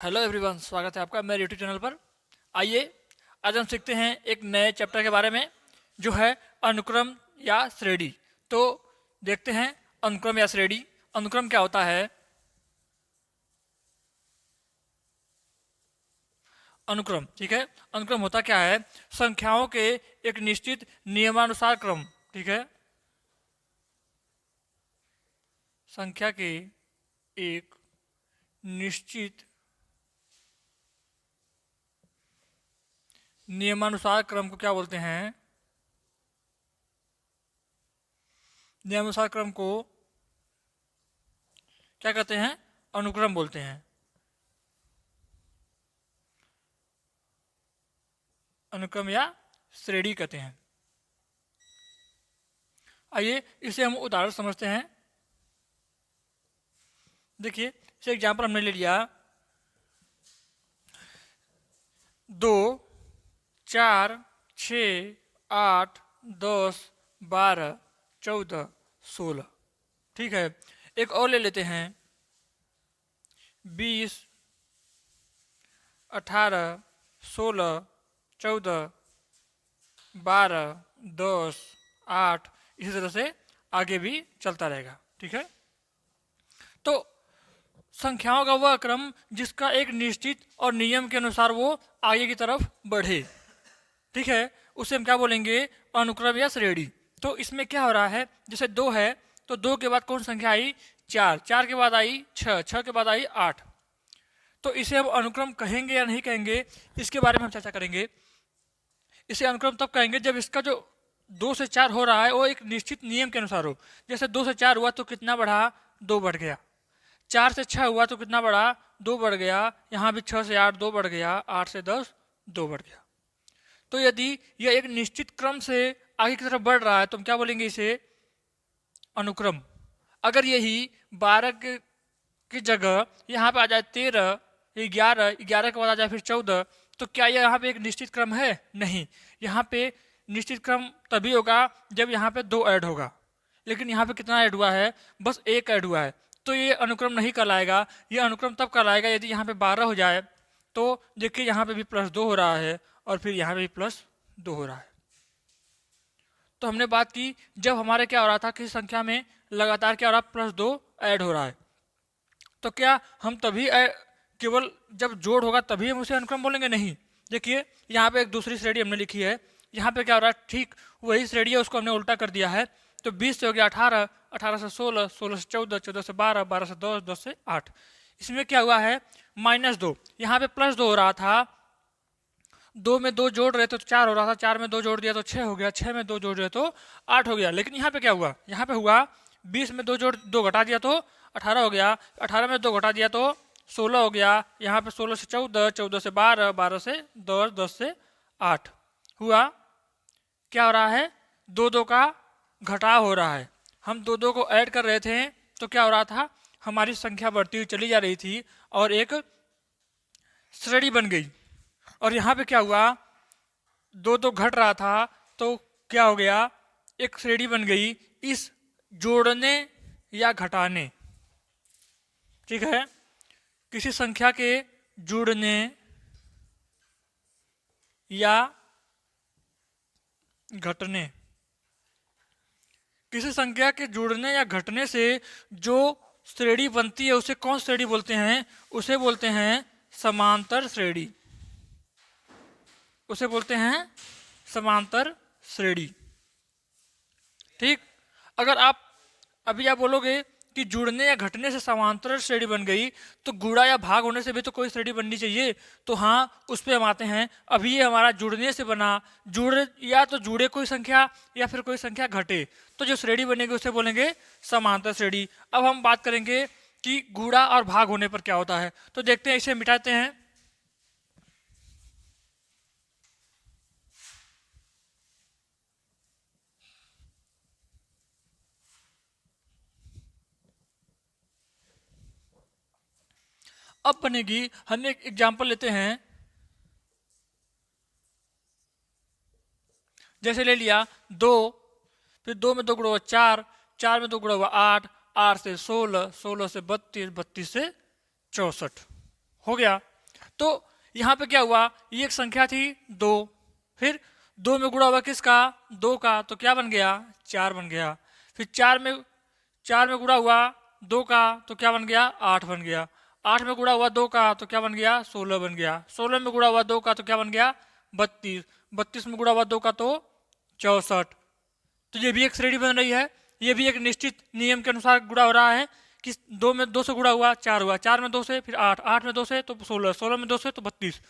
Hello everyone, स्वागत है आपका मेरे यूट्यूब चैनल पर। आइए आज हम सीखते हैं एक नए चैप्टर के बारे में जो है अनुक्रम या श्रेणी। तो देखते हैं अनुक्रम या श्रेणी। अनुक्रम क्या होता है? अनुक्रम, ठीक है। अनुक्रम होता क्या है? संख्याओं के एक निश्चित नियमानुसार क्रम, ठीक है। संख्या के एक निश्चित नियमानुसार क्रम को क्या बोलते हैं? नियमानुसार क्रम को क्या कहते हैं? अनुक्रम बोलते हैं। अनुक्रम या श्रेणी कहते हैं। आइए इसे हम उदाहरण समझते हैं। देखिए, इसे एग्जाम्पल हमने ले लिया 2, 4, 6, 8, 10, 12, 14, 16, ठीक है। एक और ले लेते हैं 20, 18, 16, 14, 12, 10, 8, इसी तरह से आगे भी चलता रहेगा, ठीक है। तो संख्याओं का वह क्रम जिसका एक निश्चित और नियम के अनुसार वो आगे की तरफ बढ़े, ठीक है, उसे हम क्या बोलेंगे? अनुक्रम या श्रेणी। तो इसमें क्या हो रहा है? जैसे 2 है तो 2 के बाद कौन संख्या आई? 4, 4 के बाद आई 6, 6 के बाद आई 8। तो इसे हम अनुक्रम कहेंगे या नहीं कहेंगे, इसके बारे में हम चर्चा करेंगे। इसे अनुक्रम तब कहेंगे जब इसका जो 2 से 4 हो रहा है वो एक निश्चित नियम के अनुसार हो। जैसे 2 से 4 हुआ तो कितना बढ़ा? 2 बढ़ गया। 4 से 6 हुआ तो कितना बढ़ा? 2 बढ़ गया। यहाँ भी 6 से 8 2 बढ़ गया। 8 से 10 2 बढ़ गया। तो यदि यह एक निश्चित क्रम से आगे की तरफ बढ़ रहा है तो हम क्या बोलेंगे? इसे अनुक्रम। अगर यही 12 की जगह यहाँ पे आ जाए 13, 11, 11 के बाद आ जाए फिर 14, तो क्या यह यहाँ पे एक निश्चित क्रम है? नहीं। यहाँ पे निश्चित क्रम तभी होगा जब यहाँ पे 2 ऐड होगा, लेकिन यहाँ पे कितना ऐड हुआ है? बस 1 ऐड हुआ है। तो ये अनुक्रम नहीं कहलाएगा। ये अनुक्रम तब कहलाएगा यदि यहाँ पे 12 हो जाए। तो देखिए यहाँ पे भी +2 हो रहा है और फिर यहाँ पे भी +2 हो रहा है। तो हमने बात की जब हमारे क्या हो रहा था, किसी संख्या में लगातार क्या हो रहा? +2 ऐड हो रहा है। तो क्या हम तभी केवल जब जोड़ होगा तभी हम उसे अनुक्रम बोलेंगे? नहीं। देखिए यहाँ पे एक दूसरी श्रेणी हमने लिखी है। यहाँ पे क्या हो रहा है? ठीक वही श्रेणी है, उसको हमने उल्टा कर दिया है। तो 20 से हो गया 18, 18 से 16, 16 से 14, 14 से 12, 12 से 10, 10 से 8। इसमें क्या हुआ है? -2। यहाँ पे +2 हो रहा था। 2 में 2 जोड़ रहे थे तो 4 हो रहा था। 4 में 2 जोड़ दिया तो 6 हो गया। 6 में 2 जोड़ दिया तो 8 हो गया। लेकिन यहाँ पे क्या हुआ? यहाँ पे हुआ 20 में 2 घटा दिया तो 18 हो गया। 18 में 2 घटा दिया तो 16 हो गया। यहाँ पे 16 से 14, 14 से 12, 12 से 10, 10 से 8 हुआ। क्या हो रहा है? 2 का घटाव हो रहा है। हम 2 को ऐड कर रहे थे तो क्या हो रहा था? हमारी संख्या बढ़ती हुई चली जा रही थी और एक श्रेणी बन गई। और यहाँ पे क्या हुआ? 2 घट रहा था तो क्या हो गया? एक श्रेणी बन गई इस जोड़ने या घटाने, ठीक है। किसी संख्या के जुड़ने या घटने, किसी संख्या के जुड़ने या घटने से जो श्रेणी बनती है उसे कौन श्रेणी बोलते हैं? उसे बोलते हैं समांतर श्रेणी। उसे बोलते हैं समांतर श्रेणी, ठीक। अगर आप बोलोगे कि जुड़ने या घटने से समांतर श्रेणी बन गई तो गुणा या भाग होने से भी तो कोई श्रेणी बननी चाहिए। तो हाँ, उस पर हम आते हैं। अभी ये हमारा जुड़ने से बना। जुड़े या तो जुड़े कोई संख्या या फिर कोई संख्या घटे, तो जो श्रेणी बनेगी उसे बोलेंगे समांतर श्रेणी। अब हम बात करेंगे कि गुणा और भाग होने पर क्या होता है। तो देखते हैं, इसे मिटाते हैं। अब बनेगी, हम एक एग्जाम्पल लेते हैं। जैसे ले लिया 2, फिर 2 में 2 गुणा हुआ 4, 4 में 2 गुणा हुआ 8, 8 से 16, 16 से 32, 32 से 64 हो गया। तो यहाँ पे क्या हुआ, ये एक संख्या थी 2, फिर 2 में गुणा हुआ किसका, 2 का, तो क्या बन गया, 4 बन गया। फिर 4 में गुणा हुआ 2 का, तो क्या बन गया, 8 बन गया। 8 में गुणा हुआ 2 का, तो क्या बन गया, 16 बन गया। 16 में गुणा हुआ 2 का, तो क्या बन गया, 32। 32 में गुणा हुआ 2 का, तो 64। तो ये भी एक श्रेणी बन रही है, ये भी एक निश्चित नियम के अनुसार गुणा हो रहा है कि 2 में 2 से गुणा हुआ 4 हुआ, 4 में 2 से फिर 8, 8 में 2 से तो 16, 16 में 2 से तो 32।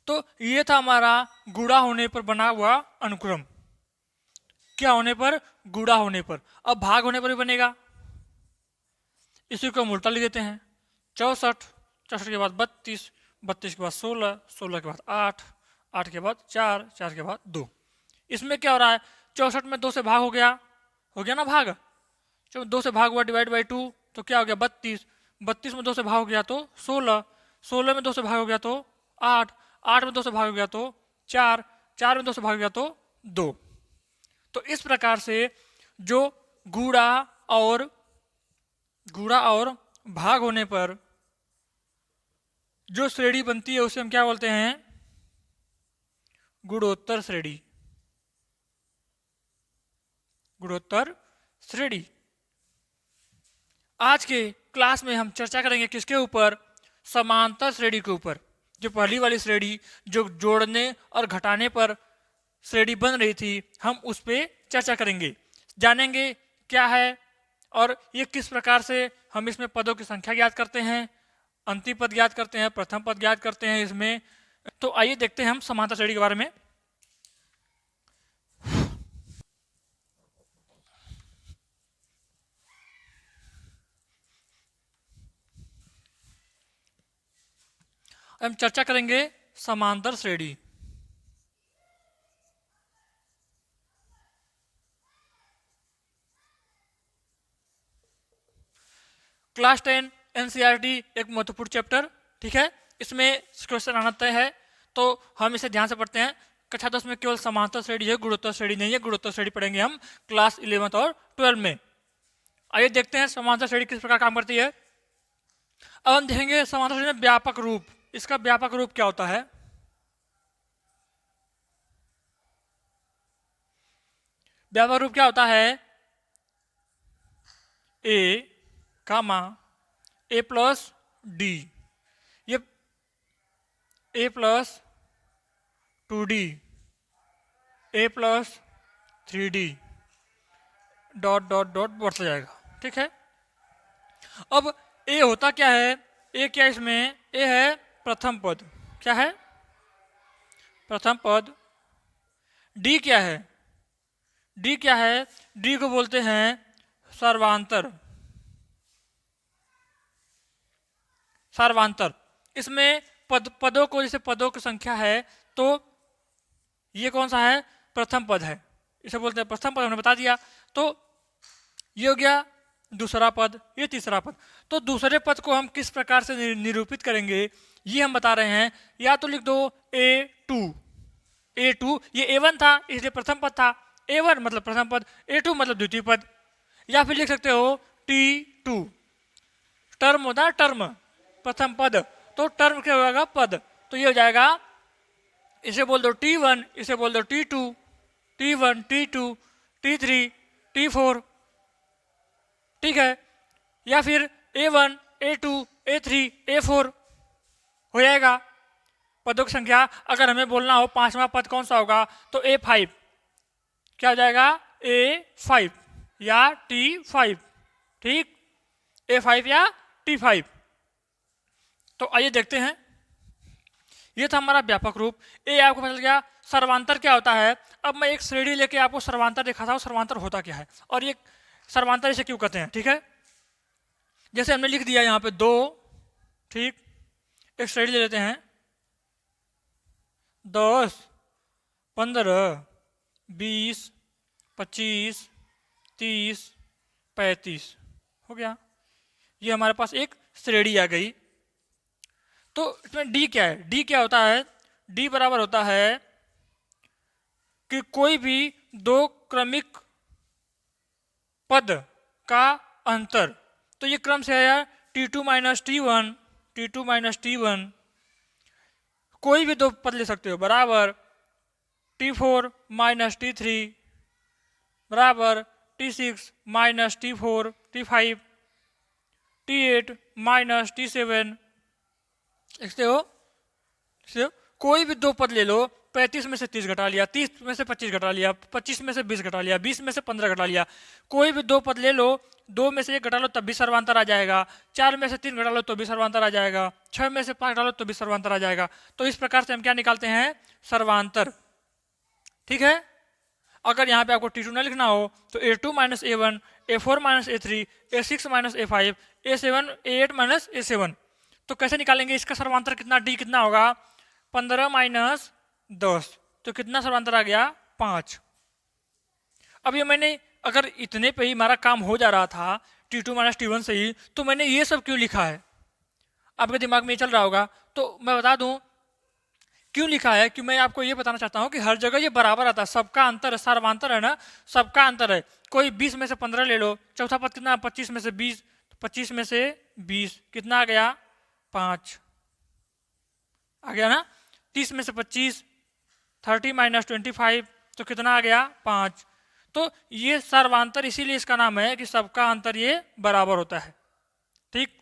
तो ये था हमारा गुणा होने पर बना हुआ अनुक्रम। क्या होने पर, गुणा होने पर। अब भाग होने पर भी बनेगा, इसी को हम उल्टा लिख देते हैं। 64, 64 के बाद 32, 32 के बाद 16, 16 के बाद 8, 8 के बाद 4, 4 के बाद 2। इसमें क्या हो रहा है, 64 में 2 से भाग हो गया ना भाग। जब 2 से भाग हुआ डिवाइड बाई 2, तो क्या हो गया, 32। 32 में 2 से भाग हो गया तो 16, 16 में 2 से भाग हो गया तो 8, 8 में 2 से भाग हो गया तो 4, 4 में 2 से भाग हो गया तो 2। तो इस प्रकार से जो गुणा और भाग होने पर जो श्रेणी बनती है उसे हम क्या बोलते हैं, गुणोत्तर श्रेणी। गुणोत्तर श्रेणी। आज के क्लास में हम चर्चा करेंगे किसके ऊपर, समांतर श्रेणी के ऊपर। जो पहली वाली श्रेणी जो जोड़ने और घटाने पर श्रेणी बन रही थी, हम उस पर चर्चा करेंगे, जानेंगे क्या है और ये किस प्रकार से हम इसमें पदों की संख्या ज्ञात करते हैं, अंतिम पद ज्ञात करते हैं, प्रथम पद ज्ञात करते हैं इसमें। तो आइए देखते हैं हम समांतर श्रेणी के बारे में। हम चर्चा करेंगे समांतर श्रेणी। क्लास 10 एनसीईआरटी एक महत्वपूर्ण चैप्टर, ठीक है, इसमें क्वेश्चन आना तय है, तो हम इसे ध्यान से पढ़ते हैं। कक्षा 10 में केवल समांतर श्रेणी है, गुणोत्तर श्रेणी नहीं है। गुणोत्तर श्रेणी पढ़ेंगे हम क्लास 11 और 12 में। आइए देखते हैं समांतर श्रेणी किस प्रकार काम करती है। अब हम देखेंगे समांतर श्रेणी में व्यापक रूप। इसका व्यापक रूप क्या होता है, व्यापक रूप क्या होता है, ए कामा ए प्लस डी, ये A plus 2d, A plus 3d dot dot dot बढ़ता जाएगा, ठीक है। अब ए होता क्या है, ए क्या इसमें, ए है प्रथम पद, क्या है, प्रथम पद। डी क्या है, डी क्या है, डी को बोलते हैं सर्वांतर। सर्वांतर इसमें पदों को, जैसे पदों की संख्या है, तो ये कौन सा है, प्रथम पद है, इसे बोलते हैं प्रथम पद, हमने बता दिया। तो ये हो गया दूसरा पद, ये तीसरा पद। तो दूसरे पद को हम किस प्रकार से निरूपित करेंगे, ये हम बता रहे हैं। या तो लिख दो A2, A2 ये A1 था इसलिए प्रथम पद था, A1 मतलब प्रथम पद, A2 मतलब द्वितीय पद। या फिर लिख सकते हो T2, टर्म होता है टर्म, प्रथम पद, तो टर्म क्या होगा, पद। तो ये हो जाएगा, इसे बोल दो T1, इसे बोल दो T2, T1, T2, T3, T4, ठीक है। या फिर A1, A2, A3, A4 हो जाएगा पदों की संख्या। अगर हमें बोलना हो पांचवा पद कौन सा होगा, तो A5, क्या हो जाएगा, A5 या T5, ठीक, A5 या T5। तो आइए देखते हैं, ये था हमारा व्यापक रूप। ए आपको पता चल गया। सर्वांतर क्या होता है, अब मैं एक श्रेणी लेके आपको सर्वांतर दिखाता हूँ, सर्वांतर होता क्या है और ये सर्वांतर इसे क्यों कहते हैं, ठीक है। जैसे हमने लिख दिया यहाँ पे 2, ठीक, एक श्रेणी ले लेते हैं 10, 15, 20, 25, 30, 35 हो गया। ये हमारे पास एक श्रेणी आ गई। तो इसमें डी क्या है, डी क्या होता है, डी बराबर होता है कि कोई भी दो क्रमिक पद का अंतर। तो ये क्रम से है T2 minus T1, T2 minus T1, कोई भी दो पद ले सकते हो, बराबर T4 माइनस T3 बराबर T6 minus T4 T5 T8 minus T7। देखते हो, कोई भी दो पद ले लो, 35 में से 30 घटा लिया, 30 में से 25 घटा लिया, 25 में से 20 घटा लिया, 20 में से 15 घटा लिया। कोई भी दो पद ले लो, 2 में से 1 घटा लो तब भी सर्वांतर आ जाएगा, 4 में से 3 घटा लो तो भी सर्वांतर आ जाएगा, 6 में से 5 घटा लो तो भी सर्वांतर आ जाएगा। तो इस प्रकार से हम क्या निकालते हैं, सर्वांतर। ठीक है। अगर यहाँ पे आपको T2 न लिखना हो तो A2 minus A1, A4 minus A3, A6 minus A5, A7 A8 minus A7। तो कैसे निकालेंगे इसका सर्वांतर, कितना D कितना होगा, 15 माइनस 10, तो कितना सर्वांतर आ गया, 5। अब ये मैंने, अगर इतने पे ही हमारा काम हो जा रहा था T2 माइनस T1 से ही, तो मैंने ये सब क्यों लिखा है, आपके दिमाग में ये चल रहा होगा। तो मैं बता दूं क्यों लिखा है, कि मैं आपको ये बताना चाहता हूं कि हर जगह ये बराबर आता है, सबका अंतर है, सर्वांतर है ना, सबका अंतर है। कोई 20 में से 15 ले लो, चौथा पद कितना, 25 में से 20, 25 में से 20 कितना आ गया, 5 आ गया ना। 30 में से 25, 30 माइनस 25 तो कितना आ गया, 5। तो ये सर्वांतर, इसीलिए इसका नाम है कि सबका अंतर ये बराबर होता है। ठीक।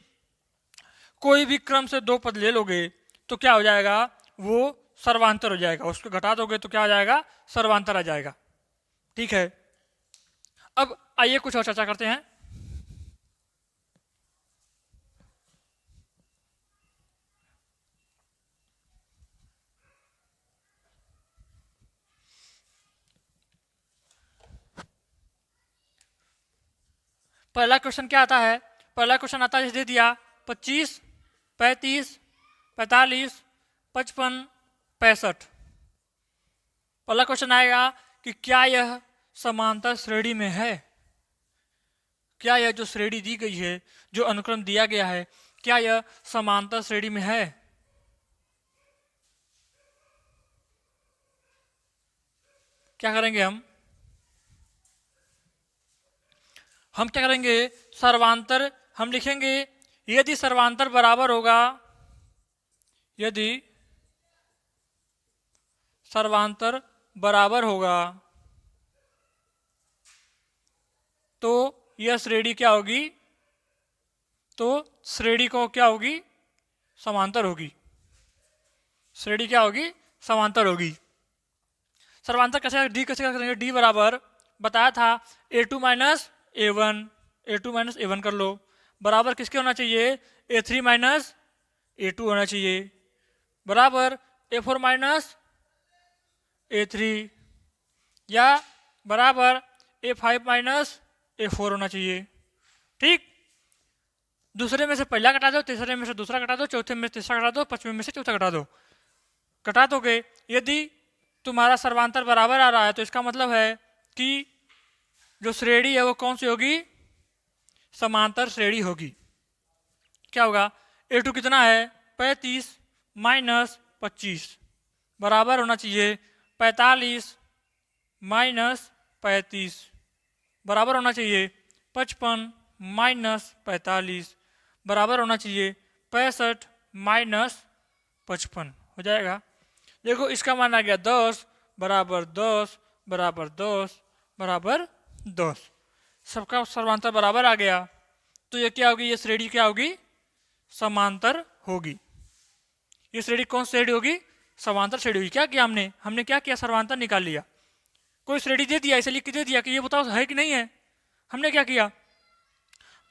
कोई भी क्रम से दो पद ले लोगे तो क्या हो जाएगा, वो सर्वांतर हो जाएगा, उसको घटा दोगे तो क्या हो जाएगा, सर्वांतर आ जाएगा। ठीक है। अब आइए कुछ और चर्चा करते हैं। पहला क्वेश्चन क्या आता है, पहला क्वेश्चन आता है, दे दिया 25, 35, 45, 55, 65। पहला क्वेश्चन आएगा कि क्या यह समांतर श्रेणी में है, क्या यह जो श्रेणी दी गई है, जो अनुक्रम दिया गया है, क्या यह समांतर श्रेणी में है। क्या करेंगे हम क्या करेंगे, सर्वांतर हम लिखेंगे, यदि सर्वांतर बराबर होगा, यदि सर्वांतर बराबर होगा तो यह श्रेणी क्या होगी, तो श्रेणी को क्या होगी, समांतर होगी। श्रेणी क्या होगी, समांतर होगी। सर्वांतर कैसे, डी कैसे करेंगे, डी बराबर बताया था A2 minus A1, A2 minus A1 कर लो, बराबर किसके होना चाहिए, A3 माइनस A2 होना चाहिए, बराबर A4 माइनस A3, या बराबर A5 माइनस A4 होना चाहिए। ठीक। दूसरे में से पहला घटा दो, तीसरे में से दूसरा घटा दो, चौथे में से तीसरा घटा दो, पांचवें में से चौथा घटा दो, घटा दोगे। यदि तुम्हारा सर्वांतर बराबर आ रहा है तो इसका मतलब है कि जो श्रेणी है वो कौन सी होगी, समांतर श्रेणी होगी। क्या होगा, A2 कितना है, 35 माइनस 25 बराबर होना चाहिए 45 माइनस 35 बराबर होना चाहिए 55 माइनस 45 बराबर होना चाहिए 65 माइनस 55 हो जाएगा। देखो इसका मान आ गया 10 बराबर 10 बराबर 10 बराबर 10, सबका सर्वांतर बराबर आ गया। तो ये क्या होगी, ये श्रेणी क्या होगी, समांतर होगी। ये श्रेणी कौन सी श्रेणी होगी, समांतर श्रेणी होगी। क्या किया हमने क्या किया, सर्वांतर निकाल लिया। कोई श्रेणी दे दिया, इसे लिख के दे दिया कि ये बताओ है कि नहीं है। हमने क्या किया,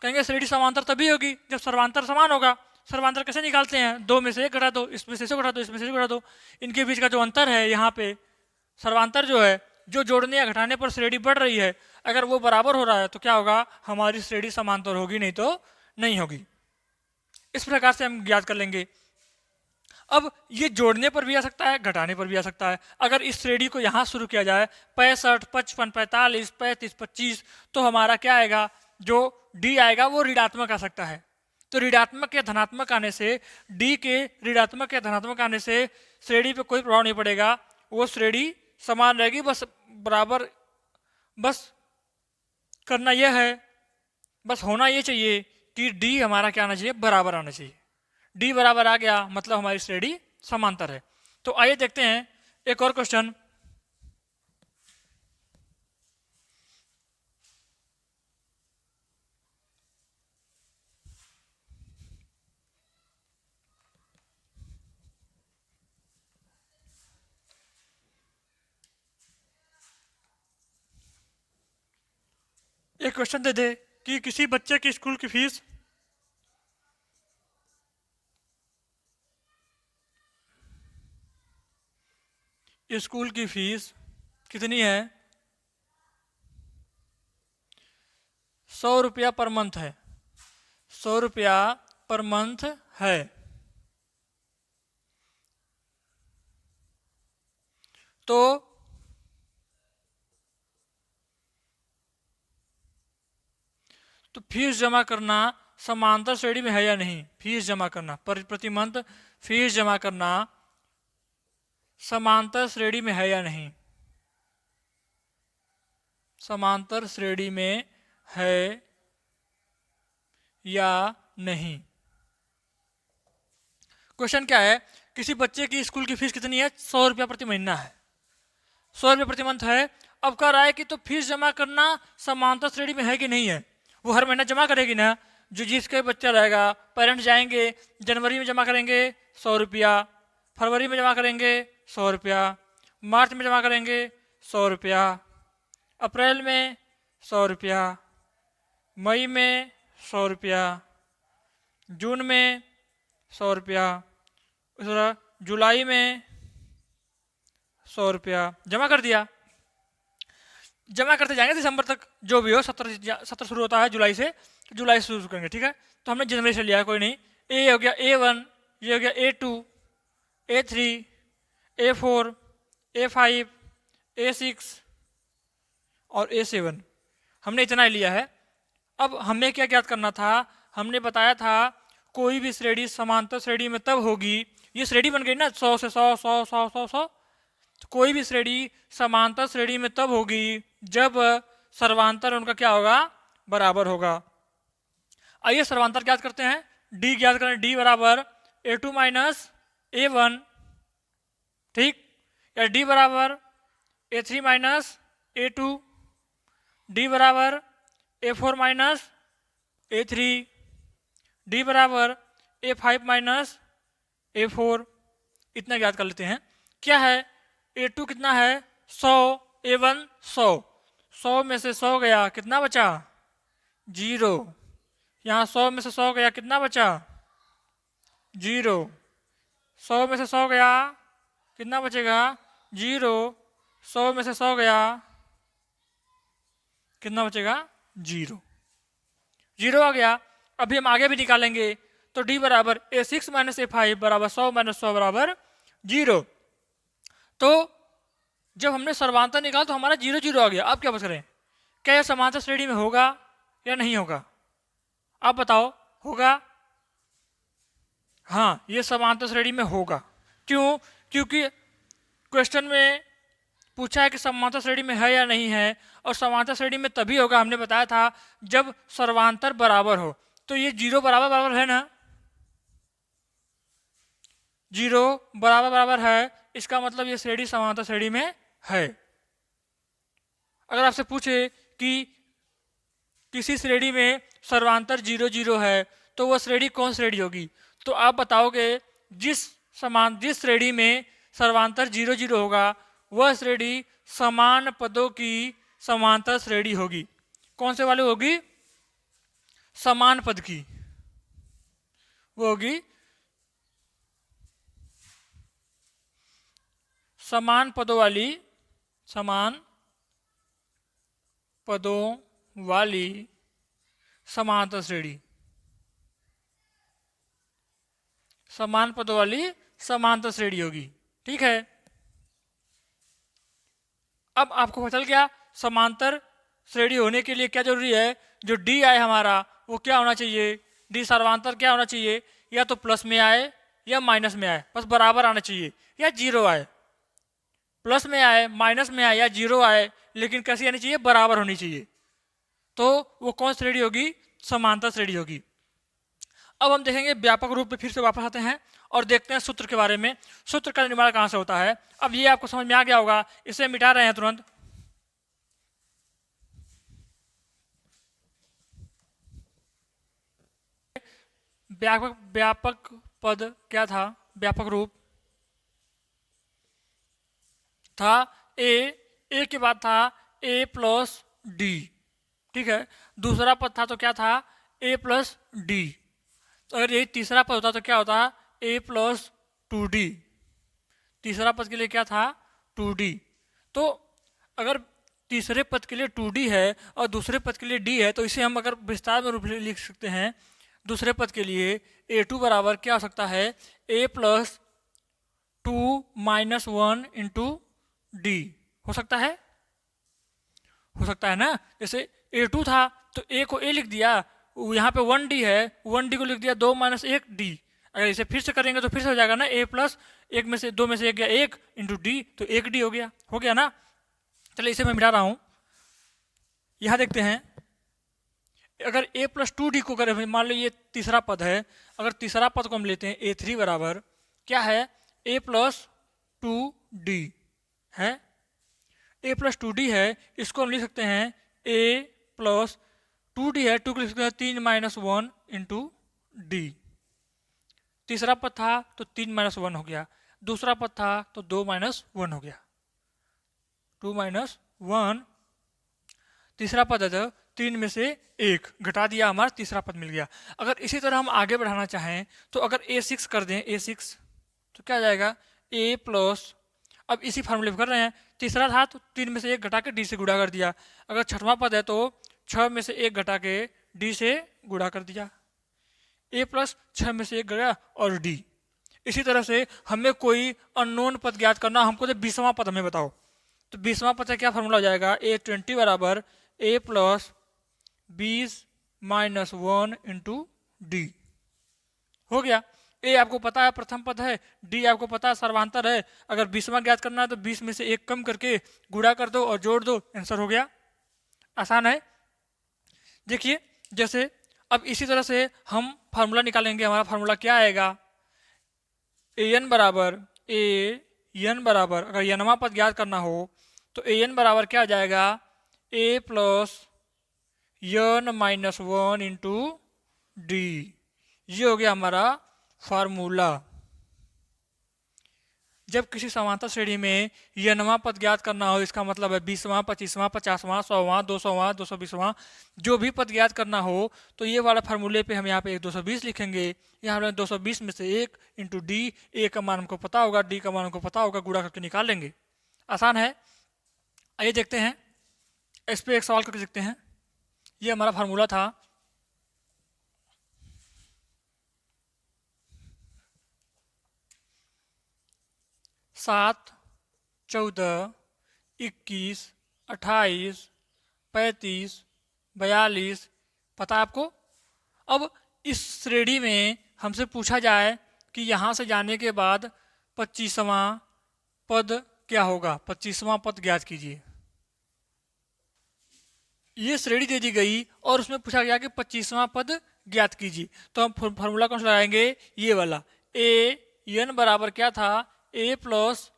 कहेंगे श्रेणी समांतर तभी होगी जब सर्वांतर समान होगा। सर्वांतर कैसे निकालते हैं, दो में से एक घटा दो, इसमें से घटा दो, इसमें से घटा दो, इनके बीच का जो अंतर है यहाँ पे सर्वांतर जो है, जो जोड़ने या घटाने पर श्रेणी बढ़ रही है, अगर वो बराबर हो रहा है तो क्या होगा, हमारी श्रेणी समांतर होगी, नहीं तो नहीं होगी। इस प्रकार से हम ज्ञात कर लेंगे। अब ये जोड़ने पर भी आ सकता है, घटाने पर भी आ सकता है। अगर इस श्रेणी को यहाँ शुरू किया जाए 65, 55, 45, 35, 25, तो हमारा क्या आएगा, जो डी आएगा वो ऋणात्मक आ सकता है। तो ऋणात्मक या धनात्मक आने से, डी के ऋणात्मक या धनात्मक आने से श्रेणी पे कोई प्रभाव नहीं पड़ेगा, वो श्रेणी समान रहेगी। बस बराबर, बस करना यह है, बस होना ये चाहिए कि डी हमारा क्या आना चाहिए, बराबर आना चाहिए। डी बराबर आ गया मतलब हमारी श्रेणी समांतर है। तो आइए देखते हैं एक और क्वेश्चन। एक क्वेश्चन दे दे कि किसी बच्चे की स्कूल की फीस कितनी है? 100 रुपया पर मंथ है। 100 रुपया पर मंथ है। तो फीस जमा करना समांतर श्रेणी में है या नहीं? फीस जमा करना प्रति मंथ फीस जमा करना समांतर श्रेणी में है या नहीं? समांतर श्रेणी में है या नहीं? क्वेश्चन क्या है? किसी बच्चे की स्कूल की फीस कितनी है? 100 रुपया प्रति महीना है। 100 रुपया प्रति मंथ है। अब कह रहा है कि तो फीस जमा करना समांतर श्रेणी में है कि नहीं है? वो हर महीना जमा करेगी ना। जो जिसके बच्चा रहेगा, पेरेंट्स जाएंगे, जनवरी में जमा करेंगे 100 रुपया, फरवरी में जमा करेंगे 100 रुपया, मार्च में जमा करेंगे 100 रुपया, अप्रैल में 100 रुपया, मई में 100 रुपया, जून में 100 रुपया, उस तरह जुलाई में 100 रुपया जमा कर दिया। जमा करते जाएंगे दिसंबर तक, जो भी हो। सत्र शुरू होता है जुलाई से, जुलाई से शुरू करेंगे, ठीक है। तो हमने जनवरी से लिया, कोई नहीं। ए हो गया A1, ये हो गया A2, A3, A4, A5, A6 और A7। हमने इतना ही लिया है। अब हमें क्या ज्ञात करना था? हमने बताया था कोई भी श्रेणी समांतर श्रेणी में तब होगी, ये श्रेणी बन गई ना 100 से 100 100 100 100 100। तो कोई भी श्रेणी समांतर श्रेणी में तब होगी जब सर्वांतर उनका क्या होगा? बराबर होगा। आइए सर्वांतर ज्ञात करते हैं। डी ज्ञात करें। डी बराबर A2 माइनस A1, ठीक, या डी बराबर A3 माइनस A2, डी बराबर A4 माइनस A3, डी बराबर A5 माइनस A4। इतना ज्ञात कर लेते हैं। क्या है? A2 कितना है? 100, A1 100, 100 में से 100 गया, कितना बचा? 0। यहाँ 100 में से 100 गया, कितना बचा? 0। 100 में से 100 गया, कितना बचेगा? 0। 100 में से 100 गया, कितना बचेगा? 0। 0 आ गया। अभी हम आगे भी निकालेंगे। तो D बराबर A6 माइनस A5 बराबर 100 माइनस 100 बराबर 0। तो जब हमने सर्वांतर निकाला तो हमारा 0 0 आ गया। अब क्या बच रहे हैं? क्या यह समांतर श्रेणी में होगा या नहीं होगा? आप बताओ। होगा? हाँ, ये समांतर श्रेणी में होगा। क्यों? क्योंकि क्वेश्चन में पूछा है कि समांतर श्रेणी में है या नहीं है, और समांतर श्रेणी में तभी होगा, हमने बताया था, जब सर्वांतर बराबर हो। तो ये 0 बराबर बराबर है ना? 0 बराबर बराबर है, इसका मतलब ये श्रेणी समांतर श्रेणी में है। अगर आपसे पूछे कि किसी श्रेणी में सर्वांतर 0 0 है, तो वह श्रेणी कौन श्रेणी होगी? तो आप बताओगे जिस श्रेणी में सर्वांतर 0 0 होगा वह श्रेणी समान पदों की समांतर श्रेणी होगी। कौन से वाले होगी? समान पद की। वो होगी समान पदों वाली समांतर श्रेणी। समान पदों वाली समांतर श्रेणी होगी, ठीक है। अब आपको पता चल गया समांतर श्रेणी होने के लिए क्या जरूरी है। जो डी आए हमारा वो क्या होना चाहिए? डी सर्वांतर क्या होना चाहिए? या तो प्लस में आए या माइनस में आए, बस बराबर आना चाहिए, या 0 आए। प्लस में आए, माइनस में आए या 0 आए, लेकिन कैसी आनी चाहिए? बराबर होनी चाहिए। तो वो कौन श्रेणी होगी? समांतर श्रेणी होगी। अब हम देखेंगे व्यापक रूप में, फिर से वापस आते हैं और देखते हैं सूत्र के बारे में, सूत्र का निर्माण कहाँ से होता है। अब ये आपको समझ में आ गया होगा, इसे मिटा रहे हैं तुरंत। व्यापक व्यापक पद क्या था, व्यापक रूप था ए के बाद था ए प्लस डी, ठीक है। दूसरा पद था तो क्या था, ए प्लस डी। तो अगर यही तीसरा पद होता तो क्या होता, ए प्लस टू डी। तीसरा पद के लिए क्या था, टू डी। तो अगर तीसरे पद के लिए टू डी है और दूसरे पद के लिए डी है, तो इसे हम अगर विस्तार में रूप में लिख सकते हैं। दूसरे पद के लिए ए टू बराबर क्या हो सकता है, A plus two minus one into D हो सकता है, हो सकता है ना। जैसे ए टू था तो ए को ए लिख दिया, यहाँ पे वन डी है, वन डी को लिख दिया दो माइनस एक डी। अगर इसे फिर से करेंगे तो फिर से हो जाएगा ना, ए प्लस एक में से दो में से एक गया एक इंटू डी, तो एक डी हो गया ना। चलिए इसे मैं मिटा रहा हूँ। यहाँ देखते हैं, अगर ए प्लस टू डी को करें, मान लो ये तीसरा पद है, अगर तीसरा पद को हम लेते हैं ए थ्री बराबर क्या है, ए प्लस टू डी है, ए प्लस टू डी है। इसको हम लिख सकते हैं ए प्लस टू डी है, टू को लिख सकते हैं तीन माइनस वन इंटू डी। तीसरा पद था तो तीन माइनस वन हो गया, दूसरा पद था तो दो माइनस वन हो गया, टू माइनस वन। तीसरा पद है तो तीन में से एक घटा दिया, हमारा तीसरा पद मिल गया। अगर इसी तरह हम आगे बढ़ाना चाहें तो अगर ए सिक्स कर दें, ए सिक्स तो क्या जाएगा, ए प्लस, अब इसी फार्मूले पर कर रहे हैं, तीसरा था तो तीन में से एक घटा के डी से गुणा कर दिया। अगर छठवां पद है तो छः में से एक घटा के डी से गुणा कर दिया, ए प्लस छः में से एक गया और डी। इसी तरह से हमें कोई अननोन पद ज्ञात करना, हमको तो 20वां पद हमें बताओ, तो 20वां पद का क्या फार्मूला हो जाएगा, ए 20 बराबर A plus 20 minus one into D हो गया। ए आपको पता है प्रथम पद है, डी आपको पता है सर्वांतर है। अगर 20वां ज्ञात करना है तो 20 में से एक कम करके गुणा कर दो और जोड़ दो, आंसर हो गया। आसान है। देखिए जैसे अब इसी तरह से हम फार्मूला निकालेंगे। हमारा फार्मूला क्या आएगा, ए एन बराबर अगर एनवा पद ज्ञात करना हो तो ए एन बराबर क्या आ जाएगा, A plus N minus one into D. ये हो गया हमारा फार्मूला। जब किसी समांतर श्रेणी में एनवा पद ज्ञात करना हो, इसका मतलब है 20वां 25वां 50वां 100वां 200वां 220वां जो भी पद ज्ञात करना हो, तो ये वाला फार्मूले पे हम यहाँ पे 220 लिखेंगे। यहाँ पे 220 में से एक इंटू डी, ए का मान हमको पता होगा, डी का मान हमको पता होगा, गुणा करके निकाल लेंगे। आसान है। आइए देखते हैं, इस पर एक सवाल करके देखते हैं। ये हमारा फार्मूला था, सात 14 21 28 35 42 पता है आपको। अब इस श्रेणी में हमसे पूछा जाए कि यहाँ से जाने के बाद 25वां पद क्या होगा, 25वां पद ज्ञात कीजिए। ये श्रेणी दे दी गई और उसमें पूछा गया कि 25वां पद ज्ञात कीजिए। तो हम फार्मूला कौन सा लगाएंगे, ये वाला, ए एन बराबर क्या था, A plus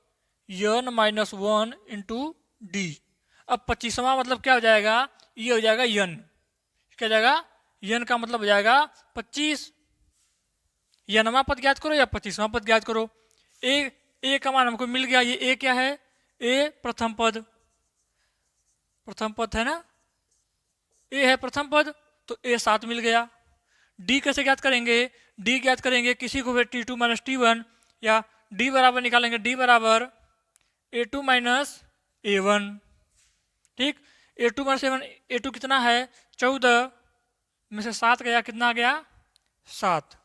N minus one into D. अब 25वां मतलब क्या हो जाएगा, ये हो जाएगा एन। क्या हो जाएगा, एन का मतलब हो जाएगा 25। एनवां पद ज्ञात करो या 25वां पद ज्ञात करो। ए का मान हमको मिल गया, ये ए क्या है, ए प्रथम पद, प्रथम पद है ना, ए है प्रथम पद, तो ए 7 मिल गया। डी कैसे ज्ञात करेंगे, डी ज्ञात करेंगे किसी को भी T2 माइनस T1 या डी बराबर निकालेंगे, डी बराबर A2 माइनस A1। ठीक, A2 माइनस A1, A2 कितना है 14 में से 7 गया, कितना गया 7।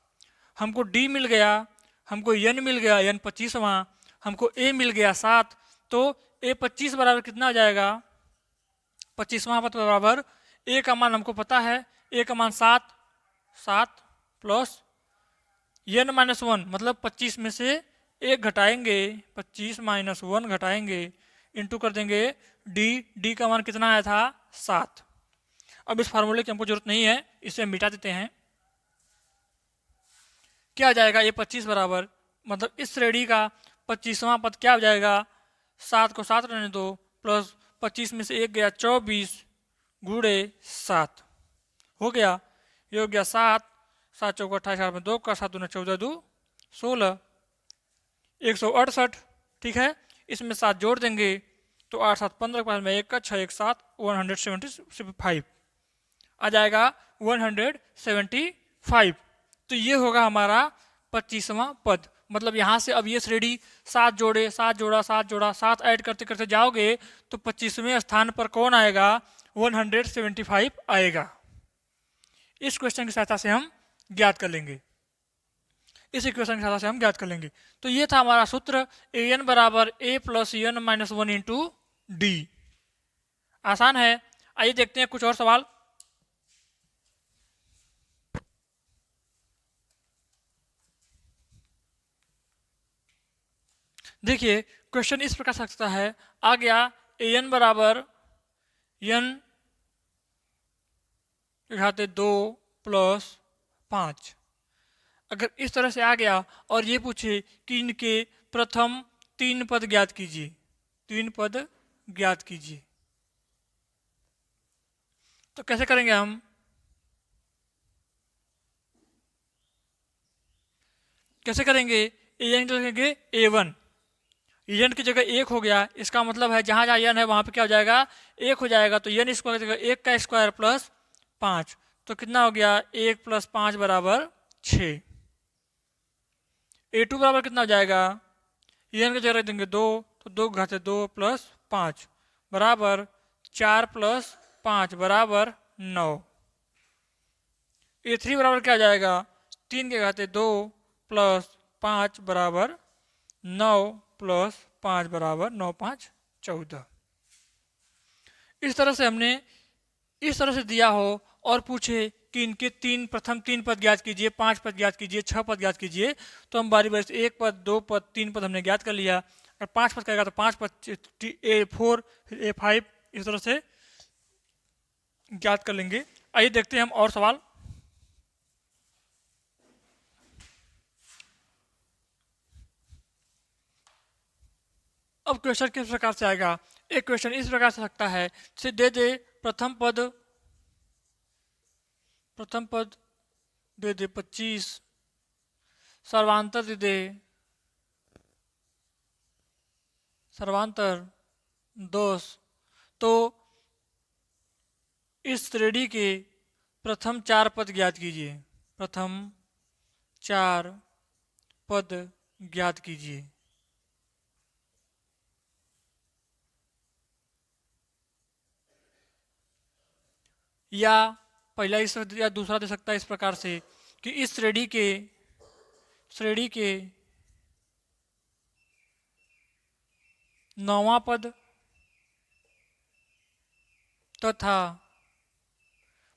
हमको डी मिल गया, हमको एन मिल गया, एन 25वां, हमको ए मिल गया 7, तो ए 25 बराबर कितना हो जाएगा, 25वां पद बराबर ए का मान हमको पता है, ए का मान 7 प्लस एन माइनस वन मतलब 25 में से एक घटाएंगे, 25 माइनस वन घटाएंगे, इंटू कर देंगे डी का मान कितना आया था 7। अब इस फार्मूले की हमको जरूरत नहीं है, इसे मिटा देते हैं। क्या आ जाएगा, ये 25 बराबर मतलब इस श्रेणी का 25वां पद क्या हो जाएगा, 7 को 7 रहने दो, प्लस 25 में से 1 गया 24 गुणे 7 हो गया, ये हो गया 7, 7 चौका 28, में 2 का 7 दूना 14 दो 16, 168। ठीक है, इसमें 7 जोड़ देंगे तो 8 7 15 के पास में 1 का 6 1 7 175 आ जाएगा 175। तो ये होगा हमारा 25वां पद। मतलब यहाँ से अब ये श्रेणी 7 जोड़े 7 जोड़ा 7 जोड़ा 7 ऐड करते करते जाओगे तो 25वें स्थान पर कौन आएगा, 175 आएगा। इस क्वेश्चन की सहायता से हम ज्ञात कर लेंगे, इस इक्वेशन की सहायता से हम ज्ञात कर लेंगे। तो ये था हमारा सूत्र, ए एन बराबर A plus N minus 1 into D. आसान है। आइए देखते हैं कुछ और सवाल। देखिए क्वेश्चन इस प्रकार सकता है, आ गया ए एन बराबर एन घाते 2 प्लस 5। अगर इस तरह से आ गया और ये पूछे कि इनके प्रथम 3 पद ज्ञात कीजिए, 3 पद ज्ञात कीजिए, तो कैसे करेंगे हम? कैसे करेंगे? एन तो लिखेंगे a1, एन की जगह 1 हो गया, इसका मतलब है जहां जहां एन है वहां पे क्या हो जाएगा, 1 हो जाएगा। तो एन स्क्वायर की जगह 1 का स्क्वायर प्लस 5, तो कितना हो गया, 1 प्लस 5 बराबर 6। a2 बराबर कितना हो जाएगा, एन की जगह रख देंगे 2, तो 2 घाते 2 प्लस 5 बराबर 4 प्लस 5 बराबर 9। a3 बराबर क्या हो जाएगा, 3 के घाते 2 प्लस 5 बराबर 9 प्लस 5 बराबर 9 5 14। इस तरह से हमने इस तरह से दिया हो और पूछे कि इनके प्रथम 3 पद ज्ञात कीजिए, 5 पद ज्ञात कीजिए, 6 पद ज्ञात कीजिए, तो हम बारी बारी से 1 पद 2 पद 3 पद हमने ज्ञात कर लिया। अगर 5 पद कहेगा तो 5 पद, A4 फिर A5 इस तरह से ज्ञात कर लेंगे। आइए देखते हैं हम और सवाल। अब क्वेश्चन किस प्रकार से आएगा? एक क्वेश्चन इस प्रकार से सकता है, जैसे दे दे प्रथम पद दे दे 25, सर्वांतर दे दे सर्वांतर 10, तो इस श्रेणी के प्रथम 4 पद ज्ञात कीजिए, प्रथम 4 पद ज्ञात कीजिए। या पहला इस या दूसरा दे सकता है इस प्रकार से कि इस श्रेणी के 9वां पद तथा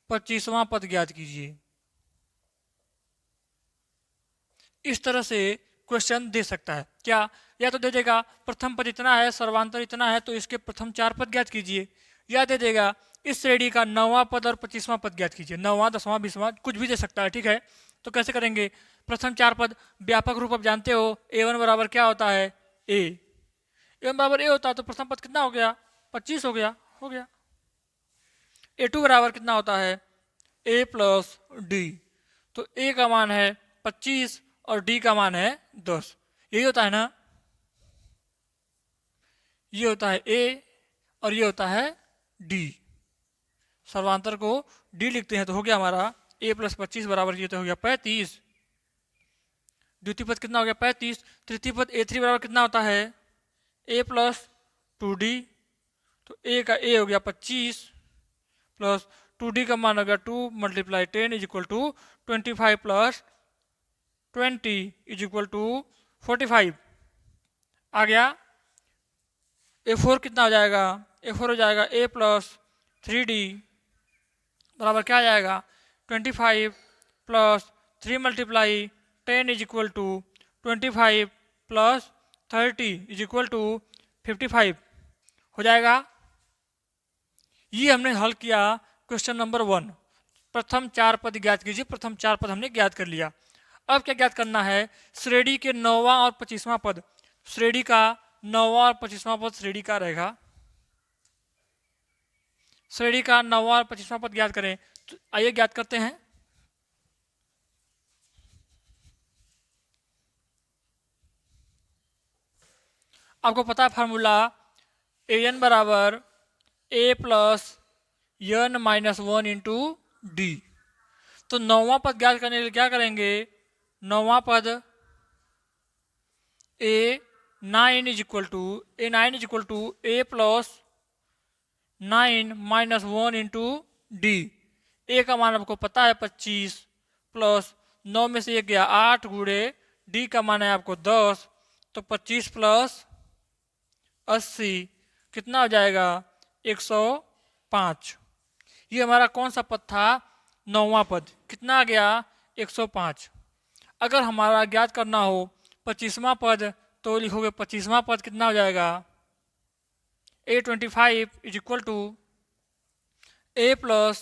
25वां पद ज्ञात कीजिए। इस तरह से क्वेश्चन दे सकता है। क्या? या तो दे देगा प्रथम पद इतना है, सर्वांतर इतना है, तो इसके प्रथम 4 पद ज्ञात कीजिए, या दे देगा इस श्रेणी का 9वां पद और 25वां पद ज्ञात कीजिए। 9वां 10वां 20वां कुछ भी दे सकता है। ठीक है, तो कैसे करेंगे? प्रथम 4 पद व्यापक रूप आप जानते हो, A1 बराबर क्या होता है, A1 बराबर A होता है, तो प्रथम पद कितना हो गया, 25 हो गया। A2 बराबर कितना होता है, A प्लस डी, तो A का मान है 25 और D का मान है 10। यही होता है ना, ये होता है A और ये होता है D। सर्वांतर को D लिखते हैं तो हो गया हमारा A प्लस 25 बराबर, ये तो हो गया 35। द्वितीय पद कितना हो गया, 35। तृतीय पद A3 बराबर कितना होता है, A प्लस 2D, तो A का A हो गया 25 प्लस 2D का मान हो गया 2 multiply 10 is equal to 25 plus 20 is equal to 45 आ गया। A4 कितना हो जाएगा, A4 हो जाएगा A प्लस 3D बराबर क्या आ जाएगा, 25 plus 3 multiply 10 is equal to 25 plus 30 is equal to 55 हो जाएगा। ये हमने हल किया क्वेश्चन नंबर 1। प्रथम 4 पद ज्ञात कीजिए, प्रथम 4 पद हमने ज्ञात कर लिया। अब क्या ज्ञात करना है, श्रेणी के 9वां और 25वां पद, श्रेणी का 9वां और 25वां पद श्रेणी का रहेगा, श्रेणी का 9वां और 25वां पद ज्ञात करें। तो आइए ज्ञात करते हैं। आपको पता है फार्मूला ए एन बराबर A plus N minus one into D. तो 9वां पद ज्ञात करने के लिए क्या करेंगे, 9वां पद A nine is equal to A plus 9 minus one into D. A का मान आपको पता है 25 प्लस 9 में से 1 गया 8 गुणे डी का मान है आपको 10, तो 25 प्लस 80 कितना हो जाएगा 105। ये हमारा कौन सा पद था, 9वां पद, कितना आ गया 105। अगर हमारा ज्ञात करना हो 25वां पद तो लिखोगे 25वां पद कितना हो जाएगा, A25 is equal to A plus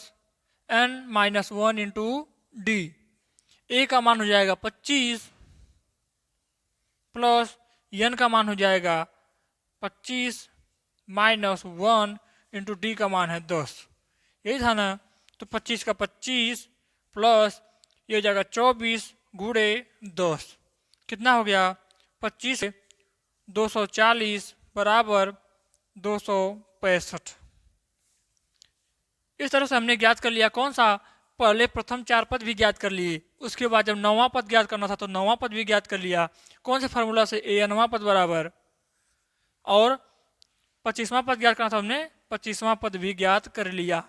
N minus one into D. A का मान हो जाएगा 25 प्लस एन का मान हो जाएगा 25 माइनस वन इंटू डी का मान है 10। यही था ना, तो 25 का 25 प्लस ये हो जाएगा 24 गुणे 10, कितना हो गया 25 से 240 बराबर 265। इस तरह से हमने ज्ञात कर लिया कौन सा, पहले प्रथम 4 पद भी ज्ञात कर लिए, उसके बाद जब 9वां पद ज्ञात करना था तो 9वां पद भी ज्ञात कर लिया। कौन से फार्मूला से, ए एनवां पद बराबर, और 25वां पद ज्ञात करना था हमने 25वां पद भी ज्ञात कर लिया।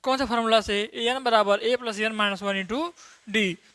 कौन से फार्मूला से, ए एन बराबर A plus N minus one into D.